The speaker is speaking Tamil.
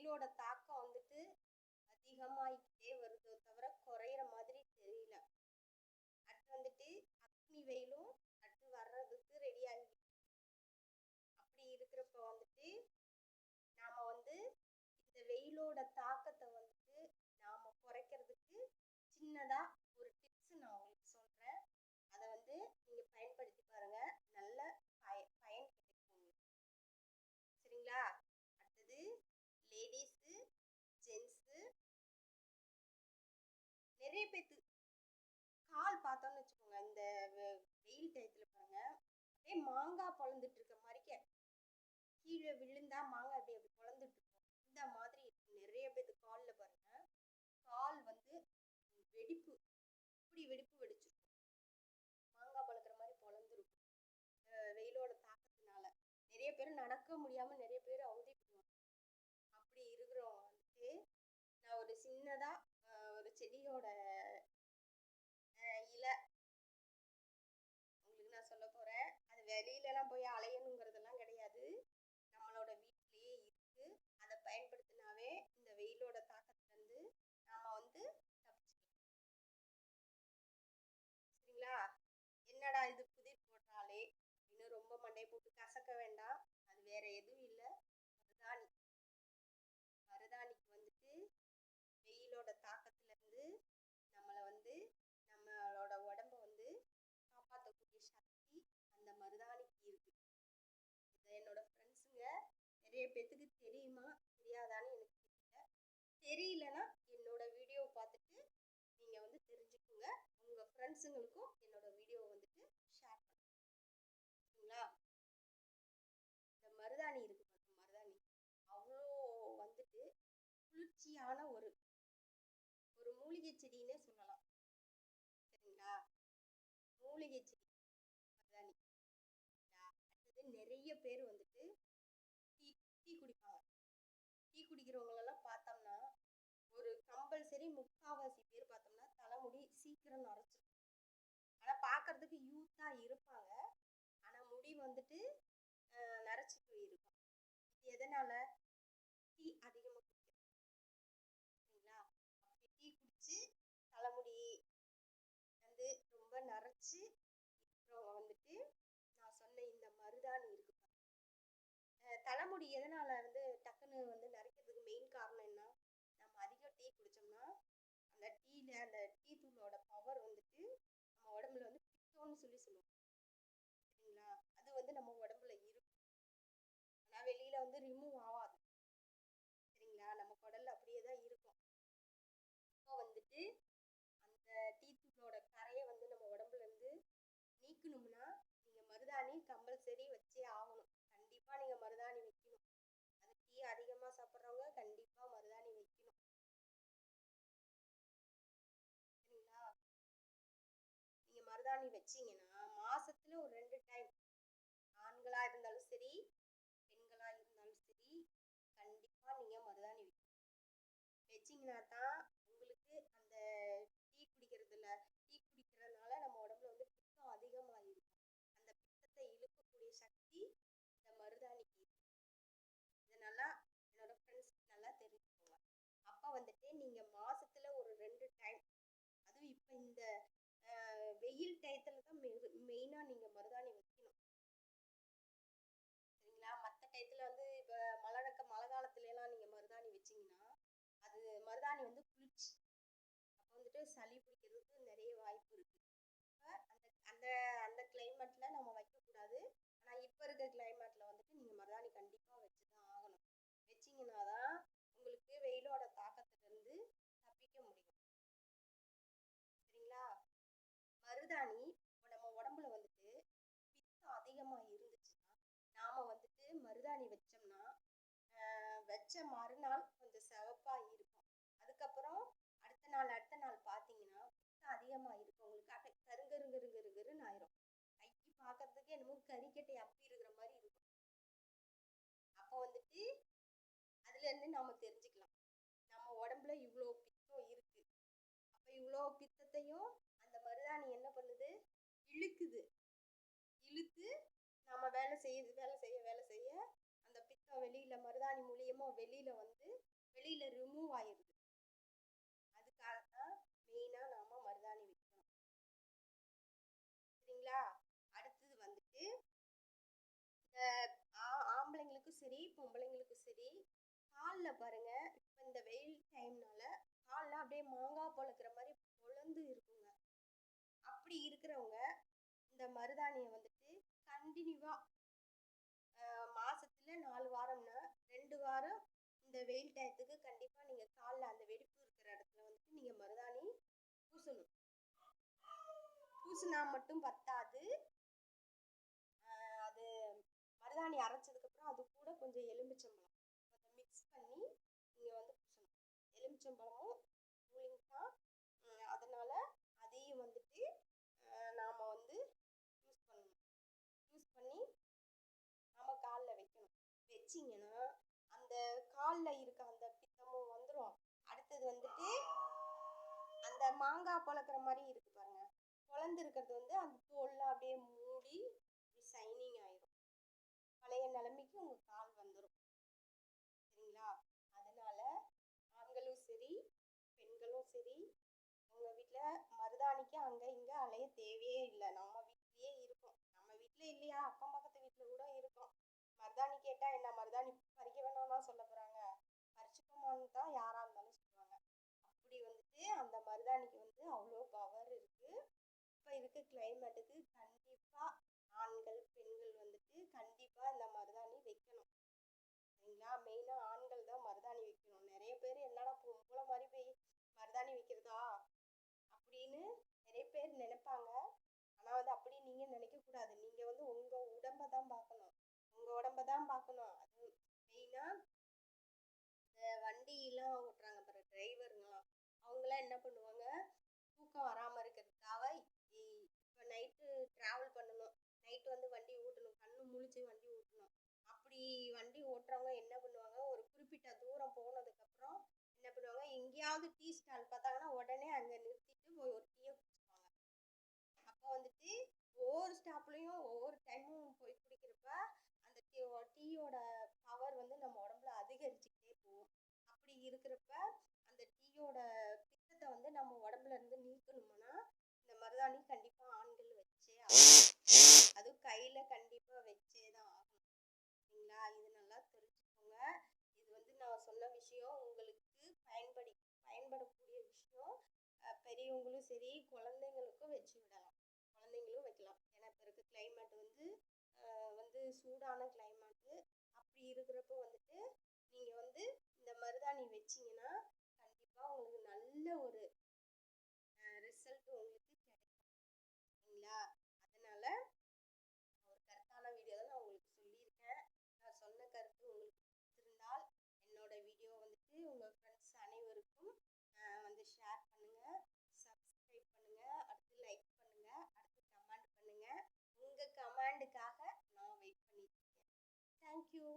வெயிலோட தாக்கம் வந்துட்டு அதிகமாகிக்கிட்டே வருதோ தவிர குறையிற மாதிரி தெரியல. அடுத்து வந்துட்டு அக்னி வெயிலும் அடுத்து வர்றதுக்கு ரெடி ஆகிட்டு. அப்படி இருக்கிறப்ப வந்துட்டு நாம வந்து இந்த வெயிலோட தாக்கத்தை வந்துட்டு நாம குறைக்கிறதுக்கு சின்னதா ஒரு டிப்ஸ் நான் உங்களுக்கு சொல்றேன். அதை வந்து நீங்க பயன்படுத்தி பாருங்க. நல்ல பயன் கிடைக்கும் உங்களுக்கு. சரிங்களா? அடுத்தது லேடிஸு, ஜென்ஸு, நிறைய பேத்து கால் பார்த்தோன்னு வச்சுக்கோங்க, இந்த வெயில் டயத்துல பாருங்க அப்படியே மாங்காய் பொழந்துட்டு இருக்க மாதிரிக்க கீழே விழுந்தா மாங்காய் அப்படி அப்படி பொழந்துட்டு இருக்கும். இந்த மாதிரி நிறைய பேத்து காலில் பாருங்க, கால் வந்து வெடிப்பு, இப்படி வெடிப்பு வெடிச்சிருக்கும். மாங்காய் பழக்கிற மாதிரி பொழந்துருக்கும். வெயிலோட தாக்கத்தினால நிறைய பேர் நடக்க முடியாம நிறைய பேர் அவதிப்படுவாங்க. அப்படி இருக்கிறவங்க வந்துட்டு நான் ஒரு சின்னதா ஒரு செடியோட இலை உங்களுக்கு நான் சொல்ல போறேன். அது வெளியிலலாம் போய் அலையணுங்கிறதெல்லாம் கிடையாது, நம்மளோட வீட்டிலேயே இருக்கு. அதை பயன்படுத்தினாவே இந்த வெயிலோட தாக்கத்திலிருந்து நாம வந்து தப்பிச்சுக்கலாம். சரிங்களா? என்னடா இது புதிர் போடுறாளே அப்படின்னு ரொம்ப மண்டையை போட்டு கசக்க வேண்டாம். அது வேற எதுவும் இல்லை, மருதாணி. மருதாணிக்கு வந்துட்டு வெயிலோட தாக்கத்திலிருந்து நம்மளை வந்து நம்மளோட உடம்ப வந்து காப்பாற்றக்கூடிய சக்தி அந்த மருதாணிக்கு இருக்கு. இதை என்னோட ஃப்ரெண்ட்ஸுங்க நிறைய பேத்துக்கு தெரியுமா தெரியாதான்னு எனக்கு தெரியல. தெரியலன்னா என்னோட வீடியோவை பார்த்துட்டு நீங்க வந்து தெரிஞ்சுக்கோங்க. உங்க ஃப்ரெண்ட்ஸுங்களுக்கும் என்னோட வீடியோவை வந்துட்டு ஷேர் பண்ணுங்க. சரிங்களா? இந்த மருதாணி இருக்கு பாருங்க, மருதாணி அவ்வளோ வந்துட்டு குளிர்ச்சியான ஒரு மூலிகை செடின்னே சொல்லலாம். சரிங்களா? மூலிகை செடி மருதாணி. அடுத்தது நிறைய பேர் வந்துட்டு டீ குடிப்பாங்க. டீ குடிக்கிறவங்களெல்லாம் பார்த்தோம்னா ஒரு கம்பல்சரி முக்கால்வாசி பேர் பார்த்தோம்னா தலைமுடி சீக்கிரம் நரைச்சிடும். ஆனால் பார்க்கறதுக்கு யூத்தாக இருப்பாங்க, ஆனால் முடி வந்துட்டு நரைச்சி போயிருக்கும். இது எதனால? டீ அதிகமாக குடிக்கிறது. சரிங்களா? அப்படி டீ குடிச்சு தலைமுடி வந்து ரொம்ப நரைச்சி இருக்கிறவங்க வந்துட்டு நான் சொன்ன இந்த மருதாணி இருக்கு. தலைமுடி எதனால வந்து டக்குன்னு வந்து நரைக்கிறதுக்கு மெயின் காரணம் என்ன? நம்ம அதிகம் டீ குடிச்சோம்னா அந்த டீ தூளோட பவர் வந்துட்டு நம்ம உடம்புல வந்து பித்தம்னு சொல்லுவோம். சரிங்களா? அது வந்து நம்ம உடம்புல இருக்கும், ஆனால் வெளியில வந்து ரிமூவ் ஆகாது. சரிங்களா? நம்ம குடல்ல அப்படியே தான் இருக்கும். இப்போ வந்துட்டு அந்த டீ தூளோட கரையை வந்து நம்ம உடம்புல இருந்து நீக்கணும்னா நீங்க மருதாணி கம்பல்சரி வச்சே ஆகணும். கண்டிப்பா நீங்க மருதாணி வைக்கணும். அது டீ அதிகமா சாப்பிட்றவங்க கண்டிப்பா மருதாணி வைக்கணும். சரிங்களா? நீங்க மருதாணி வச்சீங்கன்னா மாசத்துல ஒரு 2 டைம், ஆண்களா இருந்தாலும் சரி பெண்களா இருந்தாலும் சரி, கண்டிப்பா நீங்க மருதாணி வைக்கணும். வச்சீங்கன்னா தான் உங்களுக்கு அந்த டீ குடிக்கிறதுனால நம்ம உடம்புல வந்து பித்தம் அதிகமாக இருக்கும். அந்த பித்தத்தை இழுக்கக்கூடிய சக்தி இந்த மருதாணிக்கு இருக்கு. இதை நல்லா என்னோட ஃப்ரெண்ட்ஸ் நல்லா தெரிஞ்சுக்கோங்க. அப்போ வந்துட்டு நீங்க மாசத்துல ஒரு 2 டைம், அதுவும் இப்போ இந்த வெயில் டயத்துல தான் மெயினா நீங்க மருதாணி வைக்கணும். சரிங்களா? மற்ற டயத்துல வந்து இப்போ மழை காலத்துல எல்லாம் நீங்க மருதாணி வச்சீங்கன்னா அது மருதாணி வந்து குளிர்ச்சி, அப்போ வந்துட்டு சளி பிடிக்கிறதுக்கு நிறைய வாய்ப்பு இருக்கு. அந்த அந்த அந்த கிளைமேட்ல நம்ம வைக்கக்கூடாது. ஆனால் இப்போ இருக்க கிளைமேட்ல வந்துட்டு நீங்கள் மருதாணி கண்டிப்பாக வச்சு தான் ஆகணும். வச்சிங்கன்னா தான் உங்களுக்கு வெயிலோட தாக்கத்திலிருந்து தப்பிக்க முடியும். சரிங்களா? மருதாணி நம்ம உடம்புல வந்துட்டு பித்தம் அதிகமாக இருந்துச்சுன்னா நாம் வந்துட்டு மருதாணி வச்சோம்னா வச்ச மறுநாள் கொஞ்சம் சிவப்பாக இருக்கும். அதுக்கப்புறம் அடுத்த நாள் பார்த்தீங்கன்னா பித்தம் அதிகமாக இருக்கும். உங்களுக்கு கருங்கருன்னு ஆயிரும். கைக்கு பார்க்கறதுக்கு என்னமோ கறிக்கட்டை அப்பி இருக்கிற மாதிரி இருக்கும். அப்போ வந்துட்டு அதுலேருந்து நாம் தெரிஞ்சுக்கலாம் நம்ம உடம்புல இவ்வளோ பித்தம் இருக்கு. அப்போ இவ்வளோ பித்தத்தையும் அந்த மருதாணி என்ன பண்ணுது? இழுத்து நம்ம வேலை செய்ய அந்த பித்தம் வெளியில மருதாணி மூலியமா வெளியில வந்து ஆயிடுது. அதுக்காக தான் மெயினாக நாம் மருதாணி வைக்கணும். சரிங்களா? அடுத்தது வந்துட்டு இந்த ஆம்பளைங்களுக்கும் சரி பொம்பளைங்களுக்கும் சரி காலில் பாருங்கள், இப்போ இந்த வெயில் டைம்னால கால்லாம் அப்படியே மாங்காய் பொழக்கிற மாதிரி பொழந்து இருக்குங்க. அப்படி இருக்கிறவங்க இந்த மருதாணியை வந்துட்டு கண்டினியூவாக மாசத்துல 4 வாரம்னா 2 வாரம் இந்த வெயில் டயத்துக்கு கண்டிப்பாக நீங்கள் காலில் அந்த வெடிப்பு இருக்கிற இடத்துல வந்துட்டு நீங்கள் மருதாணி பூசணும். பூசினா மட்டும் பத்தாது, அது மருதாணி அரைச்சதுக்கப்புறம் அது கூட கொஞ்சம் எலுமிச்சம்பழம் கொஞ்சம் மிக்ஸ் பண்ணி நீங்கள் வந்து பூசணும். எலுமிச்சம்பழமும் கூலிங் தான், அதனால் அதையும் வந்துட்டு நாம் வந்து யூஸ் பண்ணணும். யூஸ் பண்ணி நம்ம காலில் வைக்கணும். வச்சிங்கன்னா அந்த காலில் இருக்க அந்த பித்தமும் வந்துடும். அடுத்தது வந்துட்டு அந்த மாங்காய் பொழக்கிற மாதிரி இருக்கு பாருங்க, பொழந்து இருக்கிறது வந்து அந்த தோல்லாம் அப்படியே மூடி ஷைனிங் ஆயிரும். பழைய நிலைமைக்கு உங்கள் கால் வந்துடும். சரிங்களா? அதனால ஆண்களும் சரி பெண்களும் சரி உங்கள் வீட்டில் மருதாணிக்கு அங்கே இங்கே அலைய தேவையே இல்லை. நம்ம வீட்லேயே இருக்கும். நம்ம வீட்டில் இல்லையா, அக்கம் பக்கத்து வீட்டில் கூட இருக்கும். மருதாணி கேட்டால் என்ன மருதாணி பறிக்க வேணாம்னா சொல்ல போகிறாங்க, பறிச்சுக்கோமான்னு தான் யாராக இருந்தாலும் சொல்லுவாங்க. அப்படி வந்துட்டு அந்த மருதாணிக்கு வந்து அவ்வளோ பவர் இருக்குது. இப்போ இருக்க கிளைமேட்டுக்கு கண்டிப்பாக ஆண்கள் பெண்கள் வந்துட்டு கண்டிப்பாக இந்த மருதாணி வைக்கணும். சரிங்களா? மெயினாக ஆண்கள் தான் மருதாணி வைக்கணும். நிறைய பேர் என்னடா பொம்பளை மாதிரி போய் மருதாணி வைக்கிறதா அப்படின்னு நிறைய பேர் நினைப்பாங்க. ஆனால் வந்து அப்படி நீங்கள் நினைக்கக்கூடாது. நீங்கள் வந்து உங்கள் உடம்பை தான் பார்க்கணும். உங்கள் உடம்பை தான் பார்க்கணும். அது மெயினாக இந்த வண்டியெலாம் ஓட்டுறாங்க பாரு டிரைவருங்களாம், அவங்களாம் என்ன பண்ணுவாங்க, தூக்கம் வராமல் இருக்கிறதுக்காக இப்போ நைட்டு ட்ராவல் பண்ணணும், நைட்டு வந்து வண்டி ஓட்டணும், கண்ணு முழிச்சு வண்டி ஓட்டணும். அப்படி வண்டி ஓட்டுறவங்க என்ன பண்ணுவாங்க, ஒரு குறிப்பிட்ட தூரம் போனதுக்கப்புறம் என்ன பண்ணுவாங்க, எங்கேயாவது டீ ஸ்டால் பார்த்தாங்கன்னா உடனே அங்கே நிறுத்திட்டு போய் ஒரு டீயை குடிச்சுப்பாங்க. அப்போ வந்துட்டு ஒவ்வொரு ஸ்டாப்லேயும் ஒவ்வொரு டைமும் போய் குடிக்கிறப்ப அந்த டீயோட பவர் வந்து நம்ம உடம்புல அதிகரிச்சுக்கிட்டே போகும். அப்படி இருக்கிறப்ப அந்த டீயோட பித்தத்தை வந்து நம்ம உடம்புல இருந்து நீக்கணும்னா இந்த மருதாணி கண்டிப்பாக ஆண்கள் வச்சே ஆகணும். அதுவும் கையில் கண்டிப்பாக வச்சே தான் ஆகணும். சரிங்களா? இது நல்லா தெரிஞ்சுக்கோங்க. இது வந்து நான் சொன்ன விஷயம் உங்களுக்கு பயன்படக்கூடிய விஷயம். பெரியவங்களும் சரி குழந்தைங்களுக்கும் வச்சு விடலாம், குழந்தைங்களும் வைக்கலாம். ஏன்னா இப்போ இருக்க கிளைமேட் வந்து சூடான கிளைமேட்டு. அப்படி இருக்கிறப்போ வந்துட்டு நீங்கள் வந்து இந்த மருதாணி வச்சிங்கன்னா கண்டிப்பாக உங்களுக்கு நல்ல ஒரு ரிசல்ட் உங்களுக்கு கிடைக்கும். சரிங்களா? அதனால் ஒரு கருத்தான வீடியோ தான் நான் உங்களுக்கு சொல்லியிருக்கேன். நான் சொன்ன கருத்து உங்களுக்கு பிடிச்சிருந்தால் என்னோட வீடியோ வந்துட்டு உங்கள் ஃப்ரெண்ட்ஸ் அனைவருக்கும் வந்து ஷேர் பண்ணுங்கள், சப்ஸ்கிரைப் பண்ணுங்கள், அடுத்து லைக் பண்ணுங்கள், அடுத்து கமெண்ட் பண்ணுங்கள். உங்கள் கமெண்டுக்காக நான் வெயிட் பண்ணியிருக்கேன். தேங்க்யூ.